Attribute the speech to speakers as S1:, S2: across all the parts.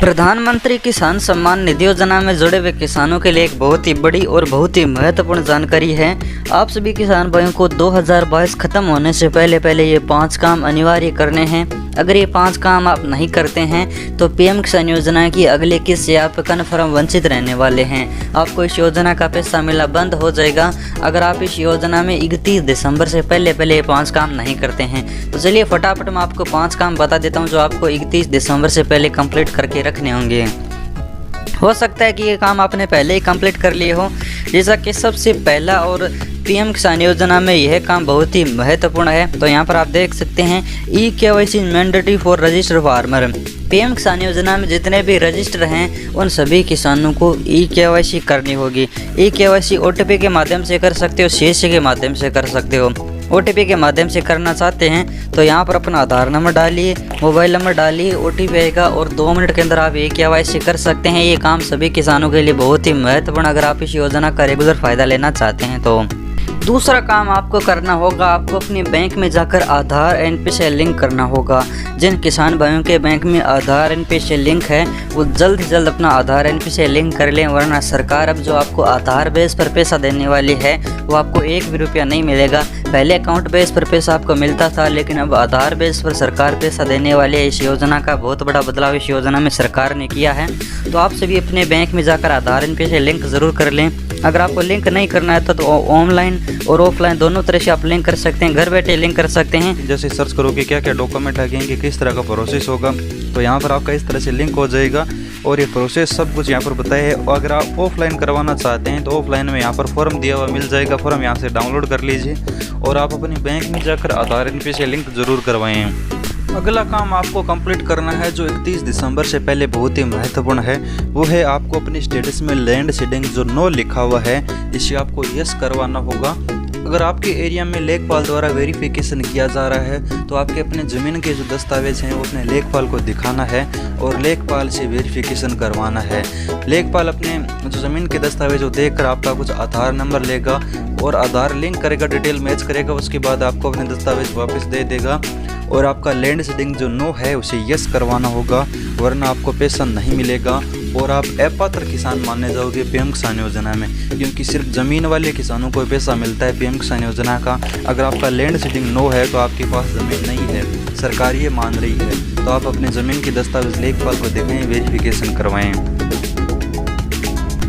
S1: प्रधानमंत्री किसान सम्मान निधि योजना में जुड़े हुए किसानों के लिए एक बहुत ही बड़ी और बहुत ही महत्वपूर्ण जानकारी है। आप सभी किसान भाइयों को 2022 खत्म होने से पहले ये 5 काम अनिवार्य करने हैं। अगर ये 5 काम आप नहीं करते हैं तो पीएम किसान योजना की अगली किस्त से आप कन्फर्म वंचित रहने वाले हैं। आपको इस योजना का पैसा मिलना बंद हो जाएगा अगर आप इस योजना में 31 दिसंबर से पहले ये 5 काम नहीं करते हैं। तो चलिए फटाफट मैं आपको 5 काम बता देता हूं जो आपको 31 दिसंबर से पहले कंप्लीट करके रखने होंगे। हो सकता है कि ये काम आपने पहले ही कंप्लीट कर लिए हो। जैसा कि सबसे पहला और पीएम किसान योजना में यह काम बहुत ही महत्वपूर्ण है। तो यहाँ पर आप देख सकते हैं eKYC mandatory for registered farmer. PM किसान योजना में जितने भी रजिस्टर हैं उन सभी किसानों को eKYC करनी होगी। eKYC OTP के माध्यम से कर सकते हो, CC के माध्यम से कर सकते हो। OTP के माध्यम से करना चाहते हैं तो यहाँ पर अपना आधार नंबर डालिए, मोबाइल नंबर डालिए, OTP आएगा और 2 मिनट के अंदर आप eKYC कर सकते हैं। ये काम सभी किसानों के लिए बहुत ही महत्वपूर्ण अगर आप इस योजना का रेगुलर फ़ायदा लेना चाहते हैं। तो दूसरा काम आपको करना होगा, आपको अपने बैंक में जाकर आधार NP से लिंक करना होगा। जिन किसान भाइयों के बैंक में आधार NP से लिंक है वो जल्द से जल्द अपना आधार NP से लिंक कर लें, वरना सरकार अब जो आपको आधार बेस पर पैसा देने वाली है वो आपको 1 भी रुपया नहीं मिलेगा। पहले अकाउंट बेस पर पैसा आपको मिलता था, लेकिन अब आधार बेस पर सरकार पैसा देने वाली है। इस योजना का बहुत बड़ा बदलाव इस योजना में सरकार ने किया है। तो आप सभी अपने बैंक में जाकर आधार NP से लिंक ज़रूर कर लें। अगर आपको लिंक नहीं करना है तो ऑनलाइन और ऑफलाइन दोनों तरह से आप लिंक कर सकते हैं, घर बैठे लिंक कर सकते हैं।
S2: जैसे सर्च करोगे क्या क्या डॉक्यूमेंट लगेंगे, किस तरह का प्रोसेस होगा, तो यहाँ पर आपका इस तरह से लिंक हो जाएगा और ये प्रोसेस सब कुछ यहाँ पर बताया है। और अगर आप ऑफलाइन करवाना चाहते हैं तो ऑफलाइन में यहाँ पर फॉर्म दिया हुआ मिल जाएगा, फॉर्म यहाँ से डाउनलोड कर लीजिए और आप अपने बैंक में जाकर आधार NP से लिंक ज़रूर करवाएं। अगला काम आपको कंप्लीट करना है जो 31 दिसंबर से पहले बहुत ही महत्वपूर्ण है, वो है आपको अपने स्टेटस में लैंड सीडिंग जो नो लिखा हुआ है इसे आपको यस करवाना होगा। अगर आपके एरिया में लेखपाल द्वारा वेरिफिकेशन किया जा रहा है तो आपके अपने ज़मीन के जो दस्तावेज हैं वो अपने लेखपाल को दिखाना है और लेखपाल से वेरिफिकेशन करवाना है। लेखपाल अपने जो ज़मीन के दस्तावेज वो देखकर आपका कुछ आधार नंबर लेगा और आधार लिंक करेगा, डिटेल मैच करेगा, उसके बाद आपको अपने दस्तावेज वापस दे देगा और आपका लैंड सीडिंग जो नो है उसे यस करवाना होगा, वरना आपको पैसा नहीं मिलेगा और आप अपात्र किसान माने जाओगे पीएम किसान योजना में, क्योंकि सिर्फ ज़मीन वाले किसानों को पैसा मिलता है पीएम किसान योजना का। अगर आपका लैंड सीडिंग नो है तो आपके पास ज़मीन नहीं है, सरकार ये मान रही है। तो आप अपने ज़मीन के दस्तावेज लेखपाल को दिखाएं, वेरिफिकेशन करवाएं।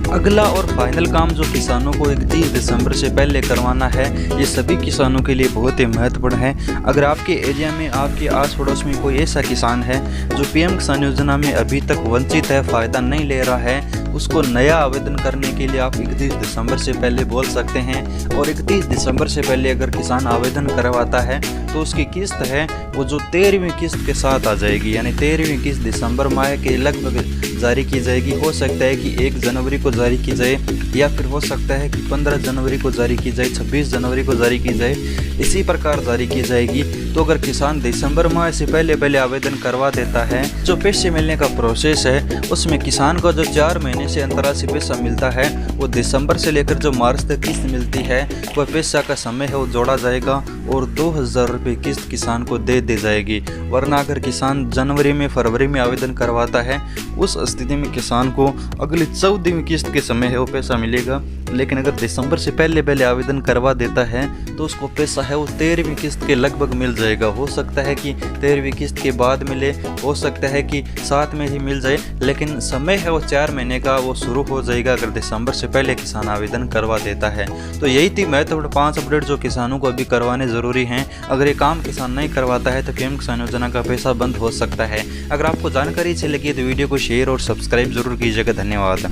S2: अगला और फाइनल काम जो किसानों को 31 दिसंबर से पहले करवाना है, ये सभी किसानों के लिए बहुत ही महत्वपूर्ण है। अगर आपके एरिया में आपके आस पड़ोस में कोई ऐसा किसान है जो पीएम किसान योजना में अभी तक वंचित है, फ़ायदा नहीं ले रहा है, उसको नया आवेदन करने के लिए आप 31 दिसंबर से पहले बोल सकते हैं। और 31 दिसंबर से पहले अगर किसान आवेदन करवाता है तो उसकी किस्त है वो जो 13वीं किस्त के साथ आ जाएगी, यानी 13वीं किस्त दिसंबर माह के लगभग जारी की जाएगी। हो सकता है कि 1 जनवरी को जारी की जाए या फिर हो सकता है कि 15 जनवरी को जारी की जाए, 26 जनवरी को जारी की जाए, इसी प्रकार जारी की जाएगी। तो अगर किसान दिसंबर माह से पहले आवेदन करवा देता है, जो पैसे मिलने का प्रोसेस है उसमें किसान को जो 4 महीने से अंतराल से पैसा मिलता है वो दिसंबर से लेकर जो मार्च तक किस्त मिलती है वह पैसा का समय है वो जोड़ा जाएगा और 2000 रुपये किस्त किसान को दे दी जाएगी। वरना अगर किसान जनवरी में फरवरी में आवेदन करवाता है उस स्थिति में किसान को अगली 14वीं किस्त के समय है वो पैसा मिलेगा। लेकिन अगर दिसंबर से पहले आवेदन करवा देता है तो उसको पैसा है वो 13वीं किस्त के लगभग मिल जाएगा। हो सकता है कि 13वीं किस्त के बाद मिले, हो सकता है कि साथ में ही मिल जाए, लेकिन समय है वो 4 महीने का वो शुरू हो जाएगा अगर दिसंबर से पहले किसान आवेदन करवा देता है। तो यही थी महत्वपूर्ण 5 अपडेट जो किसानों को अभी करवाने ज़रूरी हैं। अगर ये काम किसान नहीं करवाता है तो पीएम किसान योजना का पैसा बंद हो सकता है। अगर आपको जानकारी अच्छी लगी तो वीडियो को शेयर और सब्सक्राइब जरूर कीजिएगा। धन्यवाद।